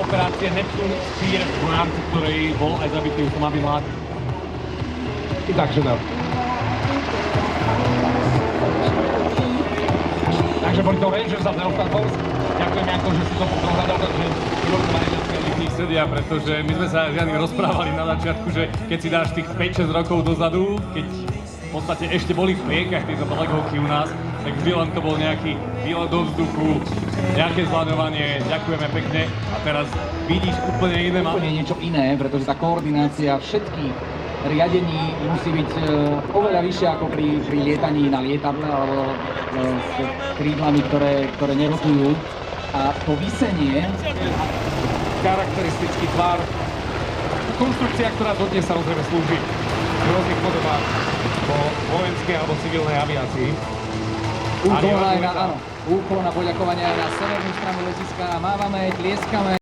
operácie Neptune Spear, v rámci ktorej bol aj zabitý Usama bin Laden. I takže dal. Takže boli to Rangers a Delta Force. Ďakujem, Janko, že si to dohľadal, takže Sedia, pretože my sme sa žiadne rozprávali na začiatku, že keď si dáš tých 5-6 rokov dozadu, keď v podstate ešte boli v priekach tieto Black Hawky u nás, tak vždy len to bol nejaký výlet do vzduchu, nejaké zľadovanie, ďakujeme pekne a teraz vidíš úplne iné. Úplne niečo iné, pretože tá koordinácia všetkých riadení musí byť oveľa vyššia ako pri lietaní na lietadle alebo s krídlami, ktoré nerotujú. A to visenie, charakteristický tvar. Konštrukcia, ktorá dodnes samozrejme slúži v rôznych podobách po vojenskej alebo civilnej aviácii. úklon na poďakovanie aj na severnú stranu letiska. Mávame, tlieskame.